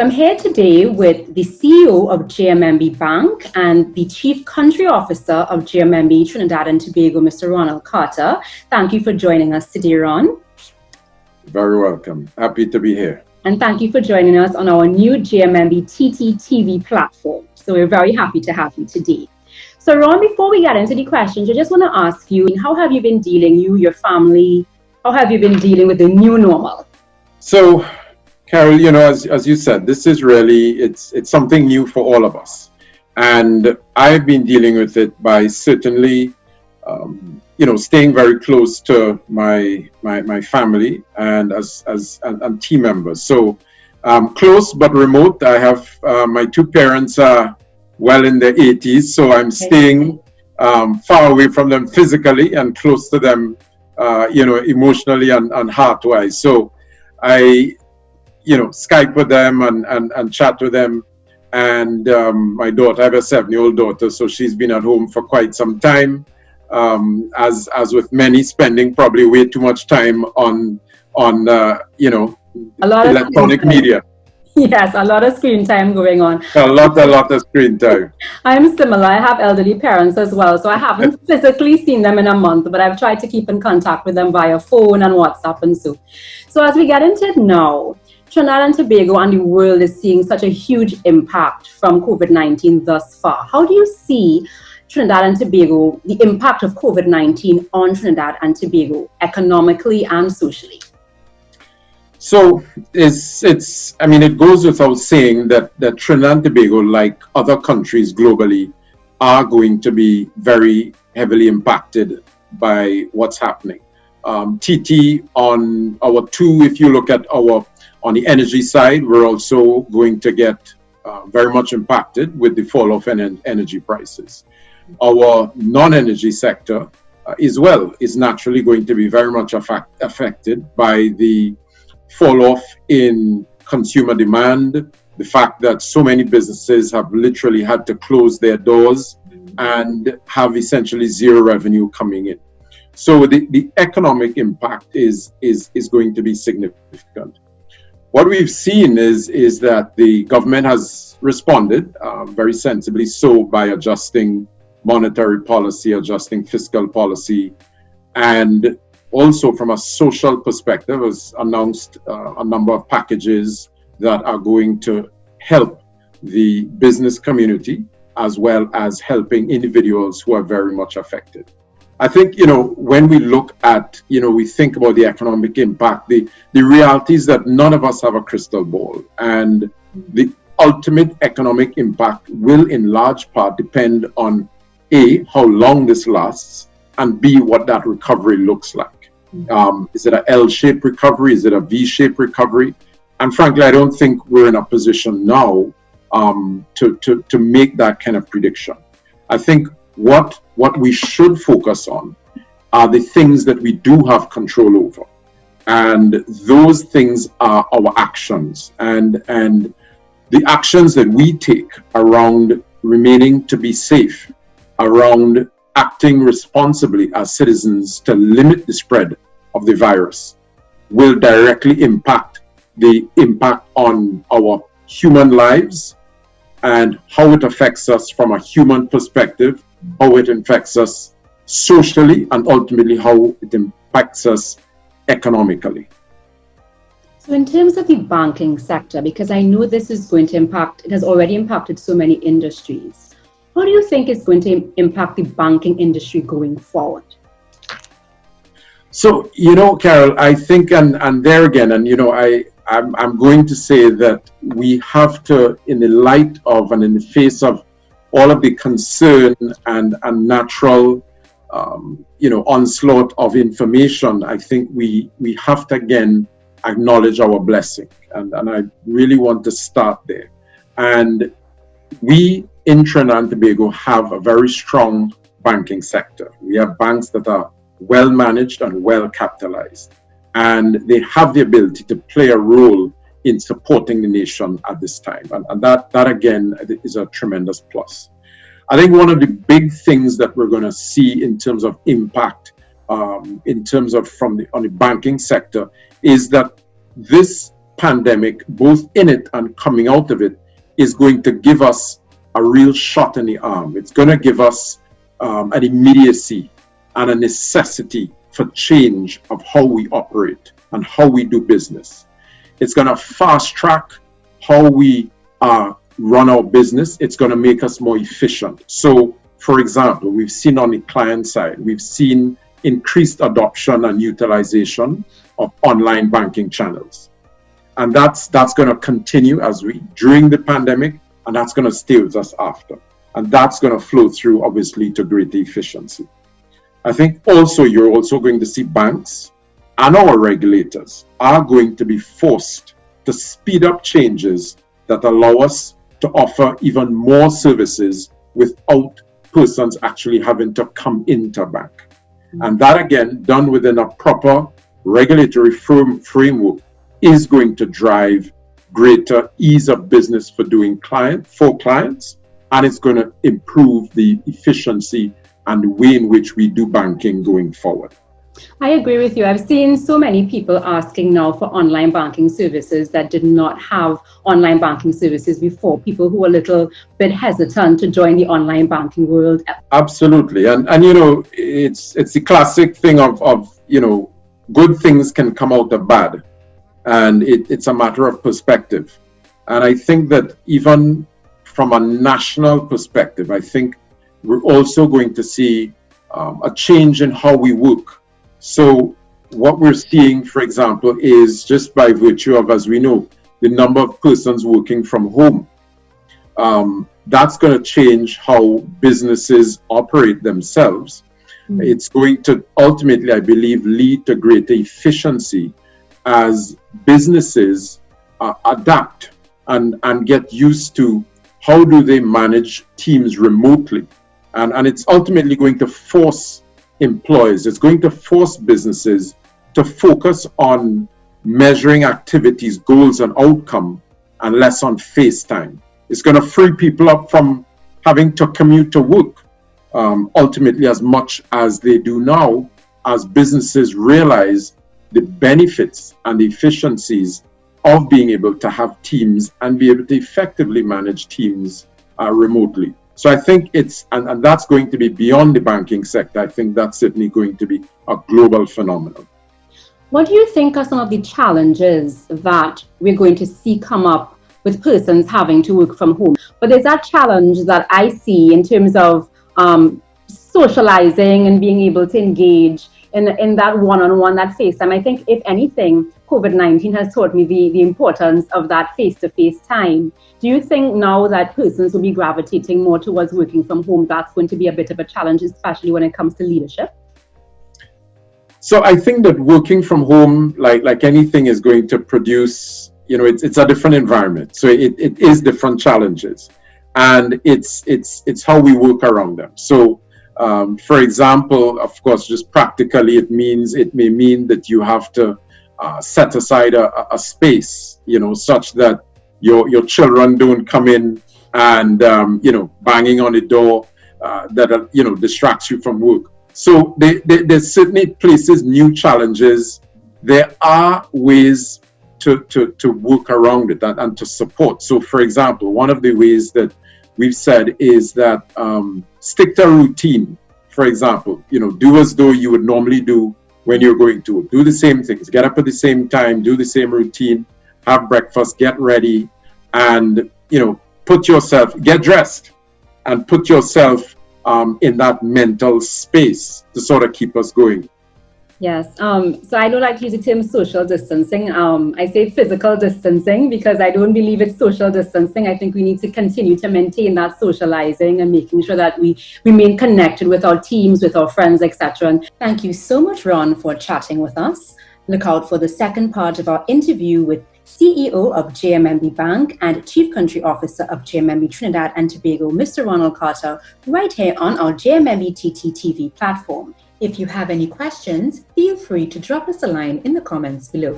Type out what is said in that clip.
So I'm here today with the CEO of JMMB Bank and the Chief Country Officer of JMMB Trinidad and Tobago, Mr. Ronald Carter. Thank you for joining us today, Ron. Very welcome. Happy to be here. And thank you for joining us on our new JMMBTT-TV platform. So we're very happy to have you today. So Ron, before we get into the questions, I just want to ask you, how have you been dealing, your family, how have you been dealing with the new normal? So, Karryl, as you said, this is really, it's something new for all of us. And I've been dealing with it by certainly, staying very close to my family and and team members. So close but remote. I have my two parents are well in their 80s, so I'm staying far away from them physically and close to them, emotionally and heart-wise. So I Skype with them and chat with them. And my daughter, I have a 7-year-old daughter, so she's been at home for quite some time. As with many, spending probably way too much time on electronic media. Yes, a lot of screen time going on. A lot of screen time. I'm similar. I have elderly parents as well, so I haven't physically seen them in a month, but I've tried to keep in contact with them via phone and WhatsApp and so. So as we get into it now, Trinidad and Tobago and the world is seeing such a huge impact from COVID-19 thus far. How do you see Trinidad and Tobago, the impact of COVID-19 on Trinidad and Tobago, economically and socially? So it goes without saying that Trinidad and Tobago, like other countries globally, are going to be very heavily impacted by what's happening. TT on our two, if you look at on the energy side, we're also going to get very much impacted with the fall off in energy prices. Our non-energy sector is naturally going to be very much affected by the fall off in consumer demand, the fact that so many businesses have literally had to close their doors and have essentially zero revenue coming in. So the economic impact is going to be significant. What we've seen is that the government has responded very sensibly so by adjusting monetary policy, adjusting fiscal policy, and also from a social perspective has announced a number of packages that are going to help the business community as well as helping individuals who are very much affected. I think, when we look at, we think about the economic impact, the reality is that none of us have a crystal ball, and the ultimate economic impact will in large part depend on A, how long this lasts, and B, what that recovery looks like. Is it an L-shaped recovery? Is it a V-shaped recovery? And frankly, I don't think we're in a position now to make that kind of prediction. I think what we should focus on are the things that we do have control over. And those things are our actions and the actions that we take around remaining to be safe, around acting responsibly as citizens to limit the spread of the virus will directly impact on our human lives and how it affects us from a human perspective, how it affects us socially, and ultimately how it impacts us economically. So in terms of the banking sector, because I know this is going to impact, it has already impacted so many industries. How do you think it's going to impact the banking industry going forward? So, Karryl, I think, and there again, and I'm going to say that we have to, in the light of and in the face of all of the concern and natural, onslaught of information, I think we have to again acknowledge our blessing, and I really want to start there. And we in Trinidad and Tobago have a very strong banking sector. We have banks that are well managed and well capitalized, and they have the ability to play a role in supporting the nation at this time. And that again is a tremendous plus. I think one of the big things that we're going to see in terms of impact, in terms of on the banking sector, is that this pandemic, both in it and coming out of it, is going to give us a real shot in the arm. It's going to give us an immediacy and a necessity for change of how we operate and how we do business. It's going to fast track how we run our business. It's going to make us more efficient. So, for example, we've seen on the client side, we've seen increased adoption and utilization of online banking channels. And that's going to continue during the pandemic, and that's going to stay with us after. And that's going to flow through, obviously, to greater efficiency. I think also you're also going to see banks and our regulators are going to be forced to speed up changes that allow us to offer even more services without persons actually having to come into a bank. And that, again, done within a proper regulatory framework, is going to drive greater ease of business for clients, and it's going to improve the efficiency and the way in which we do banking going forward. I agree with you. I've seen so many people asking now for online banking services that did not have online banking services before, people who are a little bit hesitant to join the online banking world. Absolutely. And it's the classic thing of good things can come out of bad. And it's a matter of perspective. And I think that even from a national perspective, I think we're also going to see a change in how we work. So what we're seeing, for example, is just by virtue of, as we know, the number of persons working from home. That's going to change how businesses operate themselves. Mm-hmm. It's going to ultimately, I believe, lead to greater efficiency as businesses adapt and get used to how do they manage teams remotely. And it's ultimately going to force employees, it's going to force businesses to focus on measuring activities, goals, and outcome, and less on face time. It's going to free people up from having to commute to work, ultimately as much as they do now, as businesses realize the benefits and the efficiencies of being able to have teams and be able to effectively manage teams remotely. So I think and that's going to be beyond the banking sector. I think that's certainly going to be a global phenomenon. What do you think are some of the challenges that we're going to see come up with persons having to work from home? But there's that challenge that I see in terms of socializing and being able to engage in that one-on-one, that FaceTime. I think, if anything, COVID-19 has taught me the importance of that face-to-face time. Do you think now that persons will be gravitating more towards working from home, that's going to be a bit of a challenge, especially when it comes to leadership? So I think that working from home, like anything, is going to produce, it's a different environment. So it is different challenges, and it's how we work around them. So for example, of course, just practically, it may mean that you have to set aside a space, such that your children don't come in and banging on the door that distracts you from work. So there's certainly places, new challenges. There are ways to work around it and to support. So, for example, one of the ways that we've said is that stick to a routine. For example, do as though you would normally do when you're going to work. Do the same things. Get up at the same time. Do the same routine. Have breakfast. Get ready, and get dressed, and put yourself in that mental space to sort of keep us going. Yes. So I don't like to use the term social distancing. I say physical distancing because I don't believe it's social distancing. I think we need to continue to maintain that socializing and making sure that we remain connected with our teams, with our friends, etc. And thank you so much, Ron, for chatting with us. Look out for the second part of our interview with CEO of JMMB Bank and Chief Country Officer of JMMB Trinidad and Tobago, Mr. Ronald Carter, right here on our JMMBTT-TV platform. If you have any questions, feel free to drop us a line in the comments below.